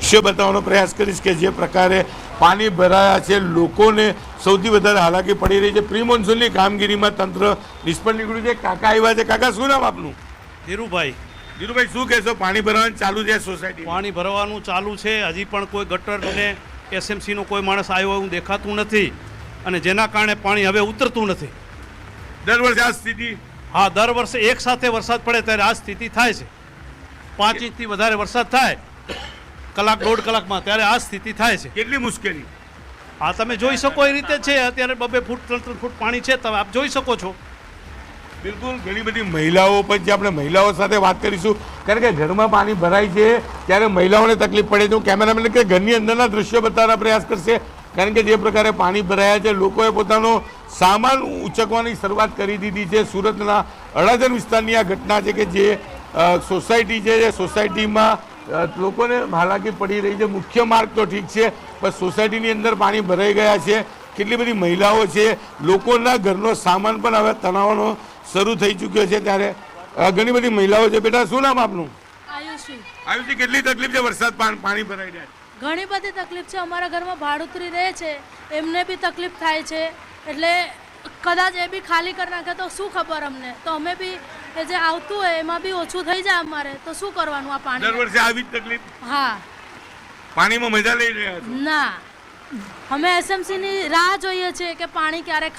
દ્રશ્ય બતાવવાનો પ્રયાસ કરીશ કે જે પ્રકારે પાણી ભરાયા છે, લોકોને સૌથી વધારે હાલાકી પડી રહી છે. પ્રી મોન્સૂનની કામગીરીમાં તંત્ર નિષ્ફળ નીકળ્યું છે. કાકા આવ્યા છે. કાકા, શું નામ આપનું? ધીરુભાઈ. ધીરુભાઈ, શું કહેશો? પાણી ભરવાનું ચાલુ છે સોસાયટી? પાણી ભરવાનું ચાલુ છે. હજી પણ કોઈ ગટર ને એસએમસીનો કોઈ માણસ આવ્યો એવું દેખાતું નથી, અને જેના કારણે પાણી હવે ઉતરતું નથી. દર વર્ષે આ સ્થિતિ? હા, દર વર્ષે એક સાથે વરસાદ પડે ત્યારે આ સ્થિતિ થાય છે. 5 ઇંચથી વધારે વરસાદ થાય કલાક દોઢ કલાકમાં, ત્યારે આ સ્થિતિ થાય છે. કેટલી મુશ્કેલી? હા, તમે જોઈ શકો એ રીતે છે. અત્યારે 2-2 ફૂટ 3-3 ફૂટ પાણી છે, તમે આપ જોઈ શકો છો. બિલકુલ. ઘણી બધી મહિલાઓ પણ જે આપણે મહિલાઓ સાથે વાત કરીશું, કારણ કે ઘરમાં પાણી ભરાય છે ત્યારે મહિલાઓને તકલીફ પડે છે. હું કેમેરામેન કે ઘરની અંદરના દ્રશ્યો બતાવવાનો પ્રયાસ કરશે, કારણ કે જે પ્રકારે પાણી ભરાયા છે લોકોએ પોતાનો સામાન ઉંચકવાની શરૂઆત કરી દીધી છે. સુરતના અડાજણ વિસ્તારની આ ઘટના છે કે જે સોસાયટી છે, જે સોસાયટીમાં લોકોને હાલાકી પડી રહી છે. મુખ્ય માર્ગ તો ઠીક છે, પણ સોસાયટીની અંદર પાણી ભરાઈ ગયા છે. કેટલી બધી મહિલાઓ છે, લોકોના ઘરનો સામાન પણ હવે તણાવવાનો શરૂ થઈ ચૂક્યો છે. ત્યારે ઘણી બધી મહિલાઓ છે. બેટા, શું નામ આપનું? આયુષી. આયુષી, કેટલી તકલીફ છે? વરસાદ પાણી ભરાઈ રહ્યા છે. ઘણી બધી તકલીફ છે. અમારા ઘરમાં ભાડુતરી રહે છે, એમને બી તકલીફ થાય છે. એટલે કદાચ એ બી ખાલી કરી નાખે તો શું ખબર અમને. તો અમે બી એ જે આવતું હોય એમાં બી ઓછું થઈ જાય અમારે, તો શું કરવાનું આ પાણી? દર વર્ષે આવી જ તકલીફ? હા. પાણીમાં મજા લઈ રહ્યા છો? ના, અમે એસએમસીની રાહ જોઈએ છીએ કે પાણી ક્યારે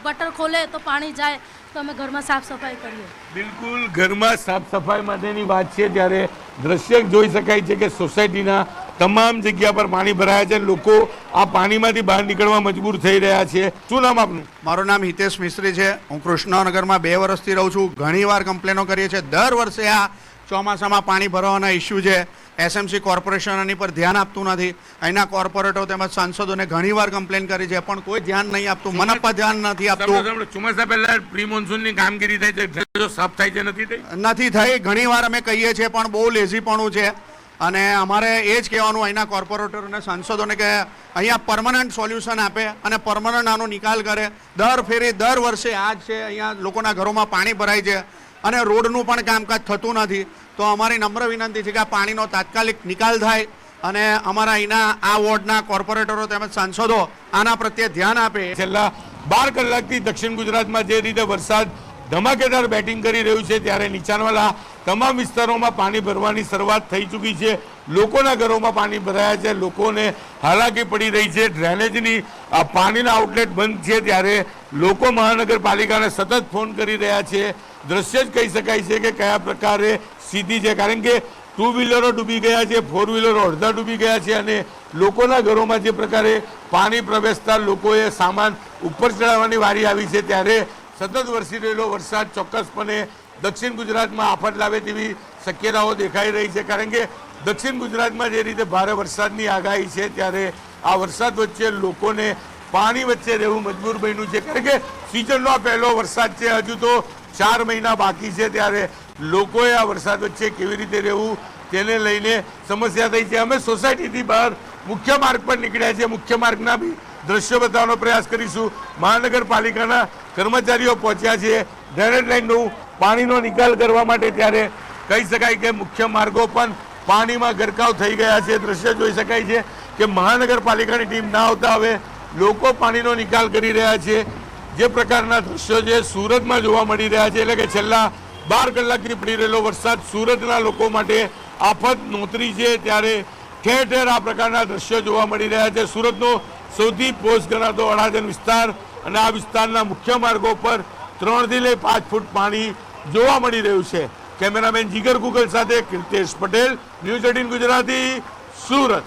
ગટર ખોલે તો પાણી જાય તો અમે ઘરમાં સાફ સફાઈ કરીએ. બિલકુલ, ઘરમાં સાફ સફાઈ માટેની વાત છે ત્યારે દ્રશ્ય જોઈ શકાય છે કે સોસાયટીના તમામ જગ્યા પર પાણી ભરાયા છે. લોકો આ પાણીમાંથી બહાર નીકળવા મજબૂર થઈ રહ્યા છે. શું નામ આપનું? મારું નામ હિતેશ મિસ્ત્રી છે. હું કૃષ્ણનગરમાં 2 વર્ષથી રહું છું. ઘણીવાર કમ્પ્લેનો કરીએ છીએ. દર વર્ષે આ ચોમાસામાં પાણી ભરવાના ઇસ્યુ છે. એસએમસી કોર્પોરેશન આની પર ધ્યાન આપતું નથી. અહીંના કોર્પોરેટરો તેમજ સાંસદોને ઘણીવાર કમ્પ્લેન કરી છે, પણ કોઈ ધ્યાન નહીં આપતું. મનપા ધ્યાન નથી આપતું. ચોમાસા પહેલા પ્રી મોન્સૂનની કામગીરી થાય છે, સાફ થાય છે, નથી થઈ. ઘણીવાર અમે કહીએ છીએ, પણ બહુ લેઝીપણું છે. અને અમારે એ જ કહેવાનું અહીંના કોર્પોરેટરોને સાંસદોને કે અહીંયા પરમનન્ટ સોલ્યુશન આપે અને પરમનન્ટ આનો નિકાલ કરે. દર વર્ષે આ જ છે. અહીંયા લોકોના ઘરોમાં પાણી ભરાય છે અને રોડનું પણ કામકાજ થતું નથી. તો અમારી નમ્ર વિનંતી છે કે આ પાણીનો તાત્કાલિક નિકાલ થાય અને અમારા અહીંના આ વોર્ડના કોર્પોરેટરો તેમજ સાંસદો આના પ્રત્યે ધ્યાન આપે. છેલ્લા 12 કલાકથી દક્ષિણ ગુજરાતમાં જે રીતે વરસાદ ધમાકેદાર બેટિંગ કરી રહ્યું છે ત્યારે નીચાણવાળા તમામ વિસ્તારોમાં પાણી ભરવાની શરૂઆત થઈ ચૂકી છે. લોકોના ઘરોમાં પાણી ભરાયા છે, લોકોને હાલાકી પડી રહી છે. ડ્રેનેજની પાણીના આઉટલેટ બંધ છે ત્યારે લોકો મહાનગરપાલિકાને સતત ફોન કરી રહ્યા છે. દ્રશ્ય જ કહી શકાય છે કે કયા પ્રકારે સ્થિતિ છે, કારણ કે 2 વ્હીલરો ડૂબી ગયા છે, 4 વ્હીલરો અડધા ડૂબી ગયા છે અને લોકોના ઘરોમાં જે પ્રકારે પાણી પ્રવેશતા લોકોએ સામાન ઉપર ચડાવવાની વારી આવી છે. ત્યારે સતત વરસી રહેલો વરસાદ ચોક્કસપણે દક્ષિણ ગુજરાતમાં આફત લાવે તેવી શક્યતાઓ દેખાઈ રહી છે, કારણ કે દક્ષિણ ગુજરાતમાં જે રીતે ભારે વરસાદની આગાહી છે ત્યારે આ વરસાદ વચ્ચે લોકોને પાણી વચ્ચે રહેવું મજબૂર બન્યું છે, કારણ કે સિઝનનો આ પહેલો વરસાદ છે. હજુ તો 4 મહિના બાકી છે ત્યારે લોકોએ આ વરસાદ વચ્ચે કેવી રીતે રહેવું તેને લઈને સમસ્યા થઈ છે. અમે સોસાયટીથી બહાર મુખ્ય માર્ગ પર નીકળ્યા છીએ. મુખ્ય માર્ગના બી દ્રશ્યો બતાવવાનો પ્રયાસ કરીશું. મહાનગરપાલિકાના કર્મચારીઓ પહોંચ્યા છે ડ્રેનેજ લાઇનનું પાણીનો નિકાલ કરવા માટે. ત્યારે કહી શકાય કે મુખ્ય માર્ગો પણ પાણીમાં ગરકાવ થઈ ગયા છે. દ્રશ્ય જોઈ શકાય છે કે મહાનગરપાલિકાની ટીમ ના આવતા હવે લોકો પાણીનો નિકાલ કરી રહ્યા છે. જે પ્રકારના દ્રશ્યો છે સુરતમાં જોવા મળી રહ્યા છે, એટલે કે છેલ્લા 12 કલાકથી પડી રહેલો વરસાદ સુરતના લોકો માટે આફત નોતરી છે. ત્યારે ઠેર ઠેર આ પ્રકારના દ્રશ્યો જોવા મળી રહ્યા છે. સુરતનો સૌથી પોસ્ટ ગણાતો અડાજણ વિસ્તાર અને આ વિસ્તારના મુખ્ય માર્ગો પર 3 થી લઈ 5 ફૂટ પાણી જોવા મળી રહ્યું છે. કેમેરામેન જીગર ગુગલ સાથે કીર્તેશ પટેલ, ન્યૂઝ 18 ગુજરાતી, સુરત.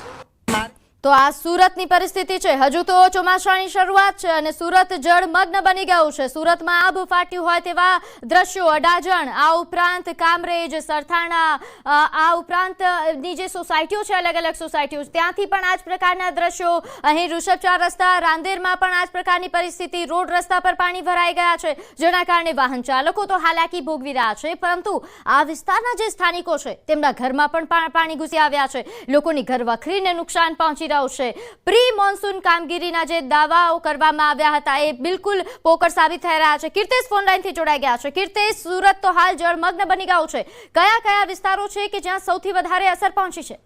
તો આ સુરતની પરિસ્થિતિ છે. હજુ તો ચોમાસાની શરૂઆત છે અને સુરત જળમગ્ન બની ગયું છે. સુરતમાં આબ ફાટ્યું હોય તેવા દ્રશ્યો. અડાજણ, આ ઉપરાંત કામરેજ, સરથાણા, આ ઉપરાંતની જે સોસાયટીઓ છે, અલગ અલગ સોસાયટીઓ, ત્યાંથી પણ આ જ પ્રકારના દ્રશ્યો. અહીં ઋષભ 4 રસ્તા, રાંદેરમાં પણ આ જ પ્રકારની પરિસ્થિતિ. રોડ રસ્તા પર પાણી ભરાઈ ગયા છે, જેના કારણે વાહન ચાલકો તો હાલાકી ભોગવી રહ્યા છે, પરંતુ આ વિસ્તારના જે સ્થાનિકો છે તેમના ઘરમાં પણ પાણી ઘૂસી આવ્યા છે. લોકોની ઘર વખરીને નુકસાન પહોંચી રહ્યું છે. પ્રી મોન્સૂન કામગીરીના જે દાવાઓ કરવામાં આવ્યા હતા એ બિલકુલ પોકળ સાબિત થઈ રહ્યા છે. કીર્તેશ ફોન લાઈનથી જોડાઈ ગયા છે. કીર્તેશ, સુરત તો હાલ જળમગ્ન બની ગયું છે. કયા કયા વિસ્તારો છે કે જ્યાં સૌથી વધારે અસર પહોંચી છે?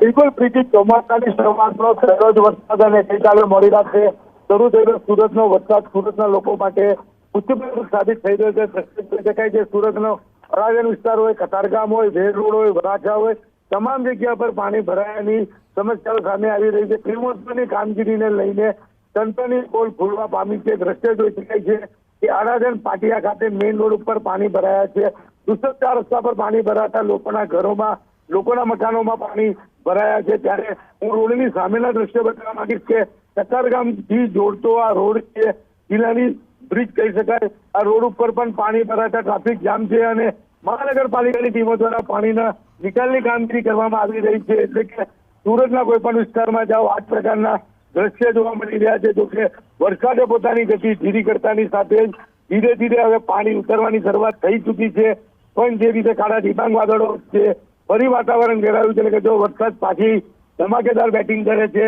બિલકુલ પ્રીતિ, ચોમાસાની શરૂઆતનો પહેલો જ વરસાદ અને ગઈકાલે મોડી રાત્રે શરૂ થયેલો સુરતનો વરસાદ સુરતના લોકો માટે મુસીબત સાબિત થઈ રહ્યો છે. કહી શકાય કે સુરતનો અડાજણ વિસ્તાર હોય, કતારગામ હોય, વેડ રોડ હોય, વરાછા હોય, તમામ જગ્યા પર પાણી ભરાયાની સમસ્યાઓ સામે આવી રહી છે. પ્રી-મોન્સૂનની કામગીરીને લઈને તંત્રની પોલ ખુલવા પામી છે. દ્રશ્ય જોઈ શકાય છે કે અડાજણ પાટિયા ખાતે મેઇન રોડ ઉપર પાણી ભરાયા છે. 204 રસ્તા પર પાણી ભરાતા લોકોના ઘરોમાં, લોકોના મકાનોમાં પાણી ભરાયા છે. ત્યારે હું રોડની સામેના દ્રશ્ય બતાવવા માંગીશ કે કતારગામથી જોડતો આ રોડ છે, જિલ્લાની બ્રિજ કહી શકાય. આ રોડ ઉપર પણ પાણી ભરાતા ટ્રાફિક જામ છે અને મહાનગરપાલિકાની ટીમો દ્વારા પાણીના નિકાલની કામગીરી કરવામાં આવી રહી છે. એટલે કે સુરતના કોઈ પણ વિસ્તારમાં જાઓ આ જ પ્રકારના દ્રશ્ય જોવા મળી રહ્યા છે. જોકે વરસાદે પોતાની ગતિ ધીરી કરતાની સાથે જ ધીરે ધીરે હવે પાણી ઉતરવાની શરૂઆત થઈ ચૂકી છે. પણ જે રીતે કાળા ડિબાંગ વાદળો છે, ફરી વાતાવરણ ઘેરાયું છે. એટલે કે જો વરસાદ પાછી ધમાકેદાર બેટિંગ કરે છે,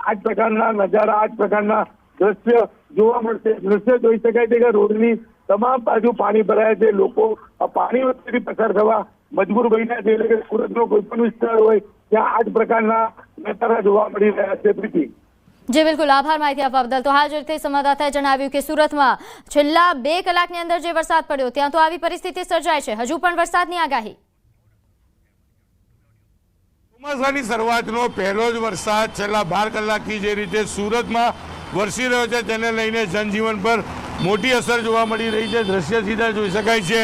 આ જ પ્રકારના નજારા, આ જ પ્રકારના દ્રશ્ય જોવા મળશે. દ્રશ્ય જોઈ શકાય છે કે રોડની તમામ બાજુ પાણી ભરાય છે. લોકો આ પાણી વચ્ચેથી પસાર થવા મજબૂર બન્યા છે. એટલે કે સુરતનો કોઈ પણ વિસ્તાર હોય ત્યાં આ જ પ્રકારના નજારા જોવા મળી રહ્યા છે. પ્રીતિ. જી બિલકુલ, આભાર માહિતી આપવા બદલ. તો હાલ જે રીતે સંવાદદાતાએ જણાવ્યું કે સુરતમાં છેલ્લા 2 કલાકની અંદર જે વરસાદ પડ્યો ત્યાં તો આવી પરિસ્થિતિ સર્જાય છે. હજુ પણ વરસાદની આગાહી. ચોમાસાની શરૂઆતનો પહેલો જ વરસાદ છેલ્લા 12 કલાકથી જે રીતે સુરતમાં વરસી રહ્યો છે તેને લઈને જનજીવન પર મોટી અસર જોવા મળી રહી છે. દ્રશ્ય સીધા જોઈ શકાય છે.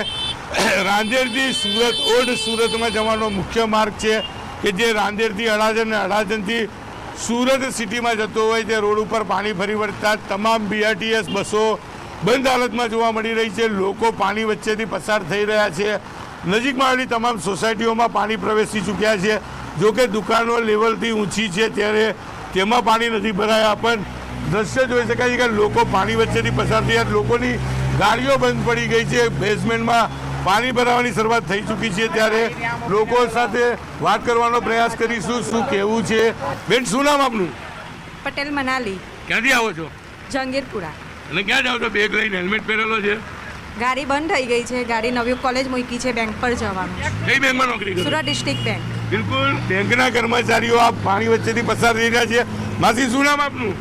રાંદેરથી સુરત, ઓલ્ડ સુરતમાં જવાનો મુખ્ય માર્ગ છે કે જે રાંદેરથી અડાજણ અને અડાજણથી સુરત સિટીમાં જતો હોય તે રોડ ઉપર પાણી ફરી વળતા તમામ BRTS બસો બંધ હાલતમાં જોવા મળી રહી છે. લોકો પાણી વચ્ચેથી પસાર થઈ રહ્યા છે. નજીકમાં આવેલી તમામ સોસાયટીઓમાં પાણી પ્રવેશી ચૂક્યા છે. જોકે દુકાનો લેવલથી ઊંચી છે ત્યારે તેમાં પાણી નથી ભરાયા. પણ દ્રશ્ય જોઈ શકાય છે કે લોકો પાણી વચ્ચેથી પસાર થયા. લોકોની ગાડીઓ બંધ પડી ગઈ છે. બેઝમેન્ટમાં પાણી ભરાવાની શરૂઆત થઈ ચૂકી છે. ત્યારે લોકો સાથે વાત કરવાનો પ્રયાસ કરીશું. શું કહેવું છે? બેન, શું નામ આપનું? પટેલ મનાલી. ક્યાંથી આવો છો? જંગીરપુરા. અને ક્યાં જાઓ છો? બેગ લઈને, હેલ્મેટ પહેરેલો છે? ગાડી બંધ થઈ ગઈ છે. ગાડી નવી કોલેજ મૂકી છે, બેંક પર જવાનું. કઈ બેંકમાં નોકરી કરો? Surat district bank. બિલકુલ, બેંકના કર્મચારીઓ આ પાણી વચ્ચેથી પસાર થઈ રહ્યા છે. માસી, શું નામ આપનું?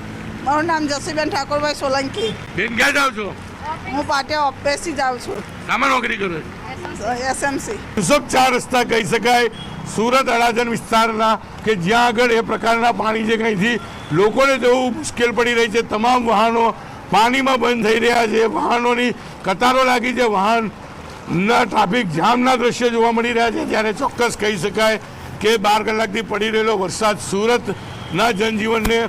મારું નામ જસીબેન ઠાકોરભાઈ સોલંકી. બેન, ક્યાં જાઓ છો? હું પાટિયા ઓફિસથી જાઉં છું, શામાં નોકરી કરો છો? SMC. 204 રસ્તા કહી શકાય સુરત અડાજણ વિસ્તારના કે જ્યાં આગળ એ પ્રકારના પાણી છે, કંઈથી લોકોને જવું મુશ્કેલ પડી રહી છે. તમામ વાહનો પાણીમાં બંધ થઈ રહ્યા છે. વાહનોની કતારો લાગી છે. વાહનના ટ્રાફિક જામના દ્રશ્ય જોવા મળી રહ્યા છે. ત્યારે ચોક્કસ કહી શકાય કે 12 કલાકથી પડી રહેલો વરસાદ સુરતના જનજીવનને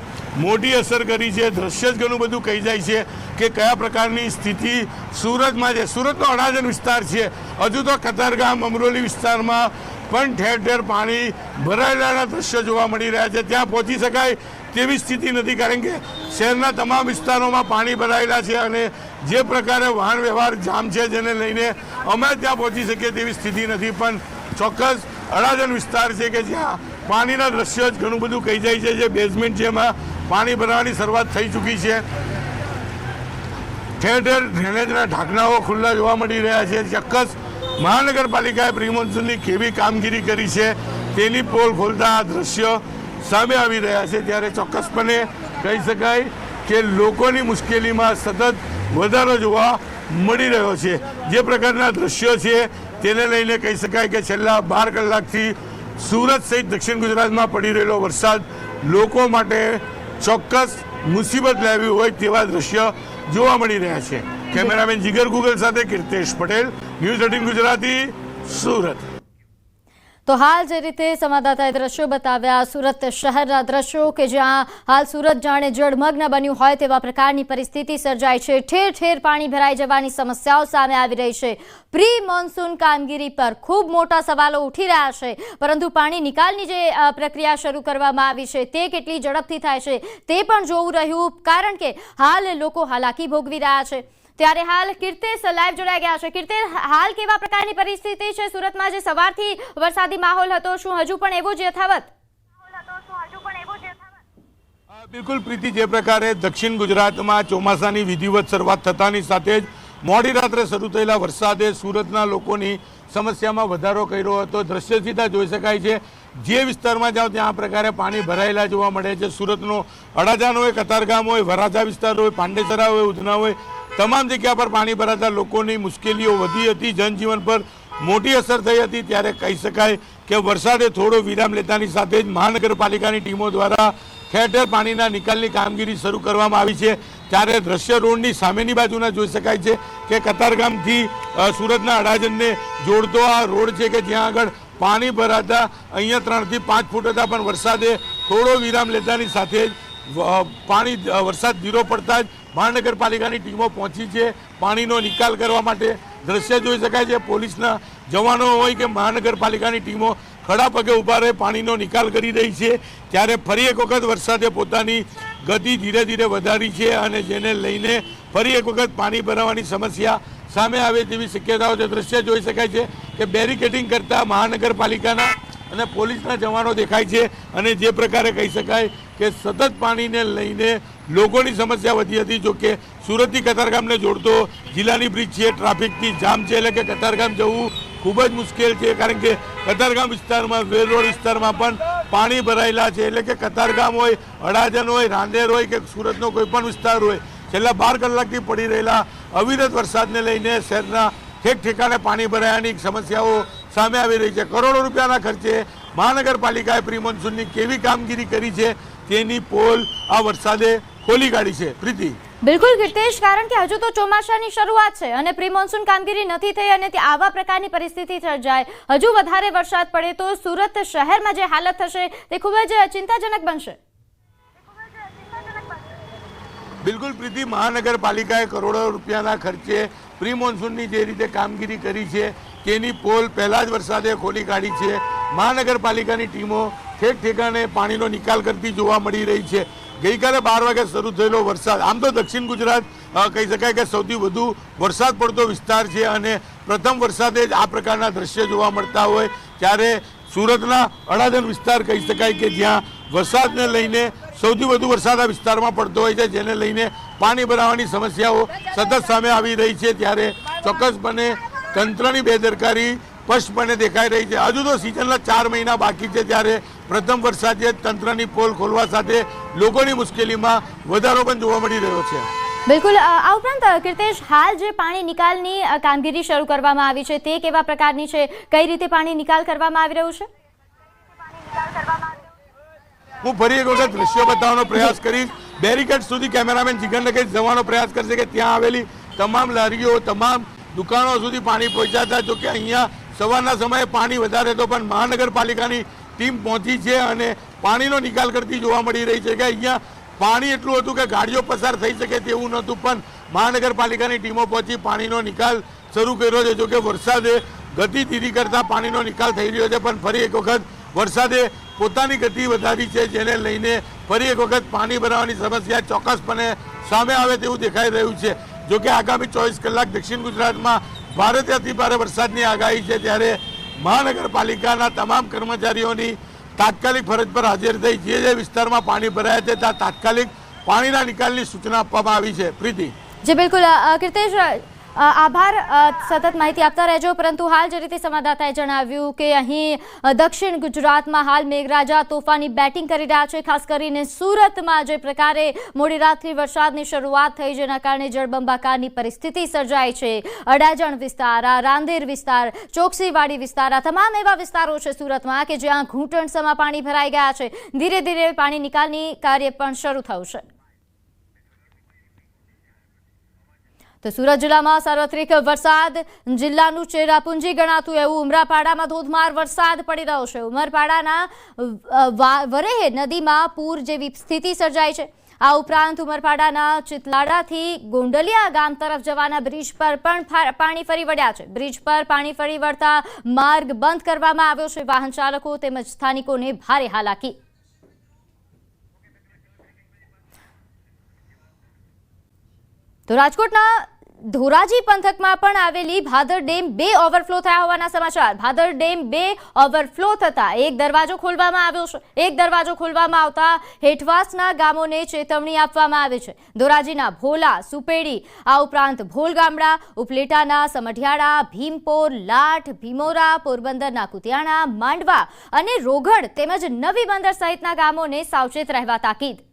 મોટી અસર કરી છે. દ્રશ્ય જ ઘણું બધું કહી જાય છે કે કયા પ્રકારની સ્થિતિ સુરતમાં છે. સુરતનો અડાજણ વિસ્તાર છે. હજુ તો કતારગામ, અમરોલી વિસ્તારમાં પણ ઠેર ઠેર પાણી ભરાયેલાના દ્રશ્યો જોવા મળી રહ્યા છે. ત્યાં પહોંચી શકાય તેવી સ્થિતિ નથી, કારણ કે શહેરના તમામ વિસ્તારોમાં પાણી ભરાયેલા છે અને જે પ્રકારે વાહન વ્યવહાર જામ છે જેને લઈને અમે ત્યાં પહોંચી શકીએ તેવી સ્થિતિ નથી. પણ ચોક્કસ અડાજણ વિસ્તાર છે કે જ્યાં પાણીના દ્રશ્યો જ ઘણું બધું કહી જાય છે. જે બેઝમેન્ટ છે એમાં પાણી ભરાવાની શરૂઆત થઈ ચૂકી છે. ઠેર ઠેર ડ્રેનેજના ઢાંકણાઓ ખુલ્લા જોવા મળી રહ્યા છે. ચોક્કસ મહાનગરપાલિકાએ પ્રી-મોન્સૂનની કેવી કામગીરી કરી છે તેની પોલ ખોલતા આ દ્રશ્યો સામે આવી રહ્યા છે. ત્યારે ચોક્કસપણે કહી શકાય કે લોકોની મુશ્કેલીમાં સતત વધારો જોવા મળી રહ્યો છે. જે પ્રકારના દ્રશ્યો છે તેને લઈને કહી શકાય કે છેલ્લા 12 કલાકથી સુરત સહિત દક્ષિણ ગુજરાતમાં પડી રહેલો વરસાદ લોકો માટે ચોક્કસ મુસીબત લાવી હોય તેવા દ્રશ્ય જોવા મળી રહ્યા છે. કેમેરામેન જીગર ગુગલ સાથે કીર્તેશ પટેલ, ન્યૂઝ 18 ગુજરાતી, સુરત. તો હાલ જે રીતે સંવાદદાતાએ દ્રશ્યો બતાવ્યા સુરત શહેરના દ્રશ્યો કે જ્યાં હાલ સુરત જાણે જળમગ્ન બન્યું હોય તેવા પ્રકારની પરિસ્થિતિ સર્જાય છે. ઠેર ઠેર પાણી ભરાઈ જવાની સમસ્યાઓ સામે આવી રહી છે. પ્રી મોન્સૂન કામગીરી પર ખૂબ મોટા સવાલો ઉઠી રહ્યા છે, પરંતુ પાણી નિકાલની જે પ્રક્રિયા શરૂ કરવામાં આવી છે તે કેટલી ઝડપથી થાય છે તે પણ જોવું રહ્યું, કારણ કે હાલ લોકો હાલાકી ભોગવી રહ્યા છે. ત્યારે હાલ કીર્તેશ લાઈવ જોડાઈ ગયા છે. કીર્તેશ, હાલ કેવા પ્રકારની પરિસ્થિતિ છે સુરતમાં? જે સવારથી વરસાદી માહોલ હતો, શું હજુ પણ એવો જ યથાવત? બિલકુલ પ્રીતિ, જે પ્રકારે દક્ષિણ ગુજરાતમાં ચોમાસાની વિધિવત શરૂઆત થતાની સાથે જ મોડી રાત્રે શરૂ થયેલા વરસાદે સુરતના લોકોની સમસ્યામાં વધારો કર્યો હતો. દ્રશ્ય સીધા જોઈ શકાય છે. જે વિસ્તારમાં જાઓ ત્યાં આ પ્રકારે પાણી ભરાયેલા જોવા મળે છે. સુરતનો અડાજણ હોય, કતારગામ હોય, વરાછા વિસ્તાર હોય, પાંડેસરા હોય, ઉધના હોય, તમામ જગ્યા પર પાણી ભરાતા લોકોની મુશ્કેલીઓ વધી હતી. જનજીવન પર મોટી અસર થઈ હતી. ત્યારે કહી શકાય કે વરસાદે થોડો વિરામ લેતાની સાથે જ મહાનગરપાલિકાની ટીમો દ્વારા ઠેર ઠેર પાણીના નિકાલની કામગીરી શરૂ કરવામાં આવી છે. ત્યારે દ્રશ્ય રોડની સામેની બાજુના જોઈ શકાય છે કે કતારગામથી સુરતના અડાજણને જોડતો આ રોડ છે કે જ્યાં આગળ પાણી ભરાતા અહીંયા 3 થી 5 ફૂટ હતા, પણ વરસાદે થોડો વિરામ લેતાની સાથે જ વરસાદ ધીરો પડતા જ મહાનગરપાલિકાની ટીમો પહોંચી છે પાણીનો નિકાલ કરવા માટે. દ્રશ્ય જોઈ શકાય છે. પોલીસના જવાનો હોય કે મહાનગરપાલિકાની ટીમો ખડા પગે ઊભા રહે પાણીનો નિકાલ કરી રહી છે. ત્યારે ફરી એક વખત વરસાદે પોતાની ગતિ ધીરે ધીરે વધારી છે અને જેને લઈને ફરી એક વખત પાણી ભરાવાની સમસ્યા સામે આવે તેવી શક્યતાઓ છે. દ્રશ્ય જોઈ શકાય છે કે બેરિકેડિંગ કરતા મહાનગરપાલિકાના અને પોલીસના જવાનો દેખાય છે અને જે પ્રકારે કહી શકાય કે સતત પાણીને લઈને લોકોની સમસ્યા વધી હતી. જોકે સુરતથી કતારગામને જોડતો જિલ્લાની બ્રિજ છે, ટ્રાફિકથી જામ છે, એટલે કે કતારગામ જવું ખૂબ જ મુશ્કેલ છે. કારણ કે કતારગામ વિસ્તારમાં, વેલ રોડ વિસ્તારમાં પણ પાણી ભરાયેલા છે. એટલે કે કતારગામ હોય, અડાજણ હોય, રાંદેર હોય કે સુરતનો કોઈ પણ વિસ્તાર હોય, છેલ્લા 12 કલાકથી પડી રહેલા અવિરત વરસાદને લઈને શહેરના ઠેક ઠેકાણે પાણી ભરાયાની સમસ્યાઓ સામે આવી રહી છે. કરોડો રૂપિયાના ખર્ચે મહાનગરપાલિકાએ પ્રી મોન્સૂનની કેવી કામગીરી કરી છે તેની પોલ આ વરસાદે ખોલી કાઢી છે. પ્રીતિ. બિલકુલ કીર્તેશ, કારણ કે હજુ તો ચોમાસાની શરૂઆત છે અને પ્રી મોન્સૂન કામગીરી નથી થઈ અને આવા પ્રકારની પરિસ્થિતિ સર્જાય, હજુ વધારે વરસાદ પડે તો સુરત શહેરમાં જે હાલત થશે તે ખૂબ જ ચિંતાજનક બનશે. બિલકુલ પ્રીતિ, મહાનગરપાલિકાએ કરોડો રૂપિયાના ખર્ચે પ્રી મોન્સૂનની જે રીતે કામગીરી કરી છે તેની પોલ પહેલા જ વરસાદે ખોલી કાઢી છે. મહાનગરપાલિકાની ટીમો ઠેક ઠેકાણે પાણીનો નિકાલ કરતી જોવા મળી રહી છે. ગઈકાલે 12 વાગે શરૂ થયેલો વરસાદ, આમ તો દક્ષિણ ગુજરાત કહી શકાય કે સૌથી વધુ વરસાદ પડતો વિસ્તાર છે અને પ્રથમ વરસાદે જ આ પ્રકારના દ્રશ્ય જોવા મળતા હોય ત્યારે સુરતના અડાજણ વિસ્તાર કહી શકાય કે જ્યાં વરસાદને લઈને સૌથી વધુ વરસાદ આ વિસ્તારમાં પડતો હોય છે, જેને લઈને પાણી ભરાવાની સમસ્યાઓ સતત સામે આવી રહી છે. ત્યારે ચોક્કસપણે તંત્રની બેદરકારી સ્પષ્ટપણે દેખાઈ રહી છે. હજુ તો સિઝનના 4 મહિના બાકી છે ત્યારે પ્રથમ વરસાદે તંત્રની પોલ ખોલવા સાથે લોકોની મુશ્કેલીમાં વધારો પણ જોવા મળી રહ્યો છે. બિલકુલ. આ ઉપરાંત કીર્તેશ, હાલ જે પાણી નિકાલની કામગીરી શરૂ કરવામાં આવી છે તે કેવા પ્રકારની છે, કઈ રીતે પાણી નિકાલ કરવામાં આવી રહ્યું છે? હું ફરી એક વખત દ્રશ્યો બતાવવાનો પ્રયાસ કરીશ. બેરિકેડ સુધી કેમેરામેન જીગરને કઈ જવાનો પ્રયાસ કરશે કે ત્યાં આવેલી તમામ લારીઓ, તમામ દુકાનો સુધી પાણી પહોંચાતા. જોકે અહીંયા સવારના સમયે પાણી વધારે હતો પણ મહાનગરપાલિકાની ટીમ પહોંચી છે અને પાણીનો નિકાલ કરતી જોવા મળી રહી છે. કે અહીંયા પાણી એટલું હતું કે ગાડીઓ પસાર થઈ શકે તેવું નહોતું, પણ મહાનગરપાલિકાની ટીમો પહોંચી પાણીનો નિકાલ શરૂ કર્યો છે. જોકે વરસાદે ગતિ ધીરી કરતા પાણીનો નિકાલ થઈ રહ્યો છે, પણ ફરી એક વખત વરસાદે પોતાની ગતિ વધારી છે, જેને લઈને ફરી એક વખત પાણી ભરાવાની સમસ્યા ચોક્કસપણે સામે આવે તેવું દેખાઈ રહ્યું છે. જોકે આગામી 24 કલાક દક્ષિણ ગુજરાતમાં ભારેથી અતિ ભારે વરસાદની આગાહી છે. ત્યારે મહાનગરપાલિકાના તમામ કર્મચારીઓની તાત્કાલિક ફરજ પર હાજર થઈ જે વિસ્તારમાં પાણી ભરાયા છે ત્યાં તાત્કાલિક પાણીના નિકાલની સૂચના આપવામાં આવી છે. પ્રીતિ. જી બિલકુલ કીર્તેશ, આભાર, સતત માહિતી આપતા રહેજો. પરંતુ હાલ જે રીતે સંવાદદાતાએ જણાવ્યું કે અહીં દક્ષિણ ગુજરાતમાં હાલ મેઘરાજા તોફાની બેટિંગ કરી રહ્યા છે. ખાસ કરીને સુરતમાં જે પ્રકારે મોડી રાતથી વરસાદની શરૂઆત થઈ જેના કારણે જળબંબાકારની પરિસ્થિતિ સર્જાઈ છે. અડાજણ વિસ્તાર, રાંદેર વિસ્તાર, ચોકસીવાડી વિસ્તાર, આ તમામ એવા વિસ્તારો છે સુરતમાં કે જ્યાં ઘૂંટણસમાં પાણી ભરાઈ ગયા છે. ધીરે ધીરે પાણી નિકાલની કાર્ય પણ શરૂ થયું છે. તો સુરત જિલ્લામાં સાર્વત્રિક વરસાદ, જિલ્લાનું ચેરાપુંજી ગણાતું એવું ઉમરાપાડામાં ધોધમાર વરસાદ પડી રહ્યો છે. ઉમરપાડાના વરેહે નદીમાં પૂર જેવી સ્થિતિ સર્જાઈ છે. આ ઉપરાંત ઉમરપાડાના ચિતલાડાથી ગોંડલિયા ગામ તરફ જવાના બ્રિજ પર પણ પાણી ફરી વળ્યા છે. બ્રિજ પર પાણી ફરી વળતા માર્ગ બંધ કરવામાં આવ્યો છે. વાહન ચાલકો તેમજ સ્થાનિકોને ભારે હાલાકી. તો રાજકોટના ધોરાજી પંથકમાં પણ આવેલી ભાદર ડેમ 2 ઓવરફ્લો થયા હોવાના સમાચાર. ભાદર ડેમ 2 ઓવરફ્લો થતા એક દરવાજો ખોલવામાં આવ્યો છે. એક દરવાજો ખોલવામાં આવતા હેઠવાસના ગામોને ચેતવણી આપવામાં આવી છે. ધોરાજીના ભોલા, સુપેડી, આ ઉપરાંત ભોલગામડા, ઉપલેટાના સમઢિયાળા, ભીમપોર, લાઠ, ભીમોરા, પોરબંદરના કુતિયાણા, માંડવા અને રોગડ તેમજ નવી બંદર સહિતના ગામોને સાવચેત રહેવા તાકીદ.